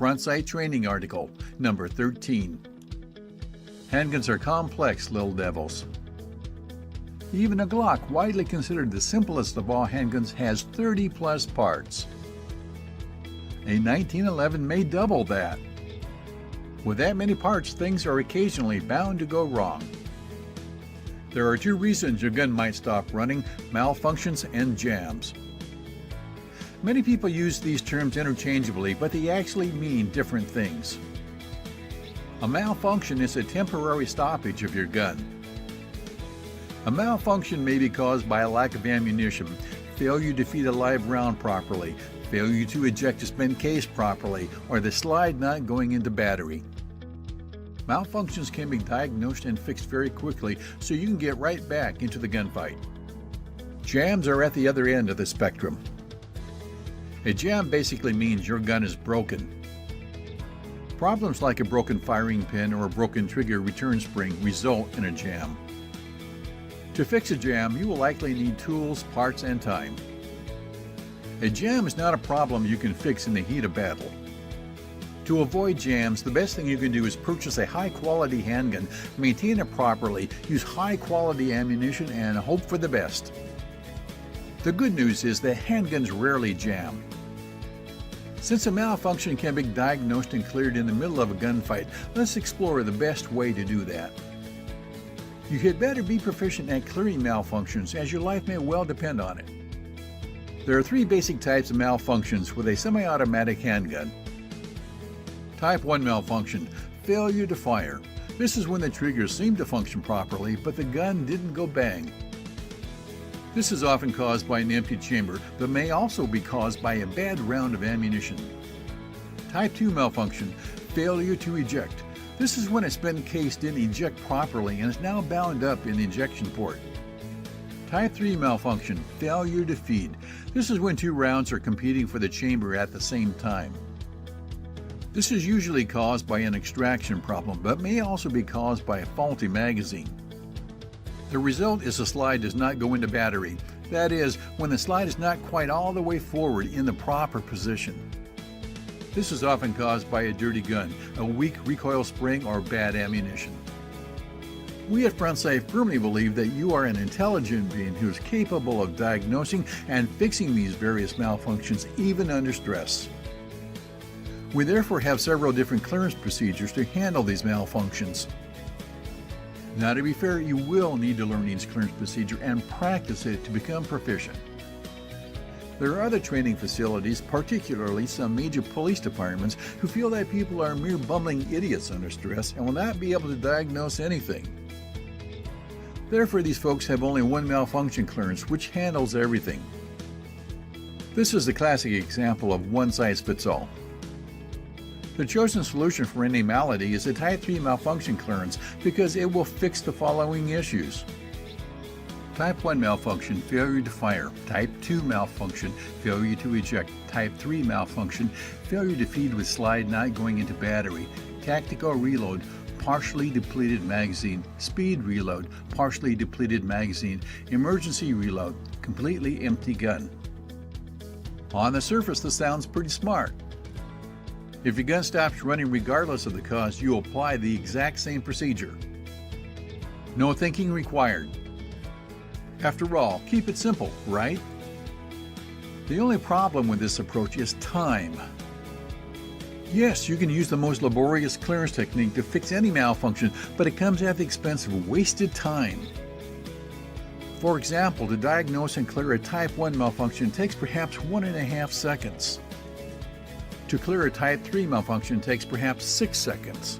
Front Sight Training article, number 13. Handguns are complex little devils. Even a Glock, widely considered the simplest of all handguns, has 30 plus parts. A 1911 may double that. With that many parts, things are occasionally bound to go wrong. There are two reasons your gun might stop running: malfunctions and jams. Many people use these terms interchangeably, but they actually mean different things. A malfunction is a temporary stoppage of your gun. A malfunction may be caused by a lack of ammunition, failure to feed a live round properly, failure to eject a spent case properly, or the slide not going into battery. Malfunctions can be diagnosed and fixed very quickly, so you can get right back into the gunfight. Jams are at the other end of the spectrum. A jam basically means your gun is broken. Problems like a broken firing pin or a broken trigger return spring result in a jam. To fix a jam, you will likely need tools, parts, and time. A jam is not a problem you can fix in the heat of battle. To avoid jams, the best thing you can do is purchase a high-quality handgun, maintain it properly, use high-quality ammunition, and hope for the best. The good news is that handguns rarely jam. Since a malfunction can be diagnosed and cleared in the middle of a gunfight, let's explore the best way to do that. You had better be proficient at clearing malfunctions, as your life may well depend on it. There are three basic types of malfunctions with a semi-automatic handgun. Type 1 malfunction, failure to fire. This is when the triggers seem to function properly, but the gun didn't go bang. This is often caused by an empty chamber, but may also be caused by a bad round of ammunition. Type 2 malfunction, failure to eject. This is when a spent case didn't eject properly and is now bound up in the ejection port. Type 3 malfunction, failure to feed. This is when two rounds are competing for the chamber at the same time. This is usually caused by an extraction problem, but may also be caused by a faulty magazine. The result is the slide does not go into battery. That is, when the slide is not quite all the way forward in the proper position. This is often caused by a dirty gun, a weak recoil spring, or bad ammunition. We at Front Sight firmly believe that you are an intelligent being who is capable of diagnosing and fixing these various malfunctions even under stress. We therefore have several different clearance procedures to handle these malfunctions. Now, to be fair, you will need to learn each clearance procedure and practice it to become proficient. There are other training facilities, particularly some major police departments, who feel that people are mere bumbling idiots under stress and will not be able to diagnose anything. Therefore, these folks have only one malfunction clearance, which handles everything. This is the classic example of one size fits all. The chosen solution for any malady is a Type 3 malfunction clearance because it will fix the following issues. Type 1 malfunction, failure to fire. Type 2 malfunction, failure to eject. Type 3 malfunction, failure to feed with slide not going into battery. Tactical reload, partially depleted magazine. Speed reload, partially depleted magazine. Emergency reload, completely empty gun. On the surface, this sounds pretty smart. If your gun stops running regardless of the cause, you apply the exact same procedure. No thinking required. After all, keep it simple, right? The only problem with this approach is time. Yes, you can use the most laborious clearance technique to fix any malfunction, but it comes at the expense of wasted time. For example, to diagnose and clear a Type 1 malfunction takes perhaps 1.5 seconds. To clear a Type 3 malfunction takes perhaps 6 seconds.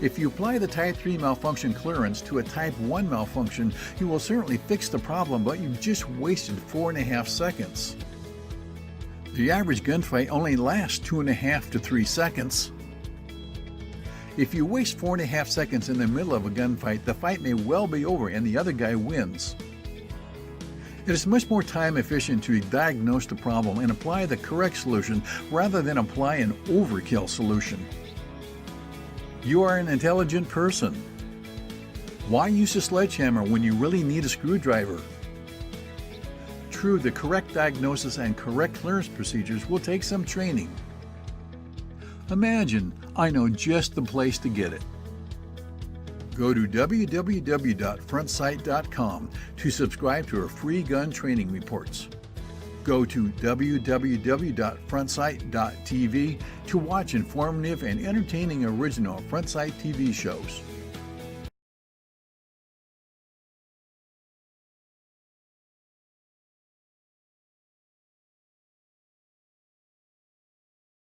If you apply the Type 3 malfunction clearance to a Type 1 malfunction, you will certainly fix the problem, but you've just wasted 4.5 seconds. The average gunfight only lasts 2.5 to 3 seconds. If you waste 4.5 seconds in the middle of a gunfight, the fight may well be over and the other guy wins. It is much more time efficient to diagnose the problem and apply the correct solution rather than apply an overkill solution. You are an intelligent person. Why use a sledgehammer when you really need a screwdriver? True, the correct diagnosis and correct clearance procedures will take some training. Imagine, I know just the place to get it. Go to www.frontsight.com to subscribe to our free gun training reports. Go to www.frontsight.tv to watch informative and entertaining original Front Sight TV shows.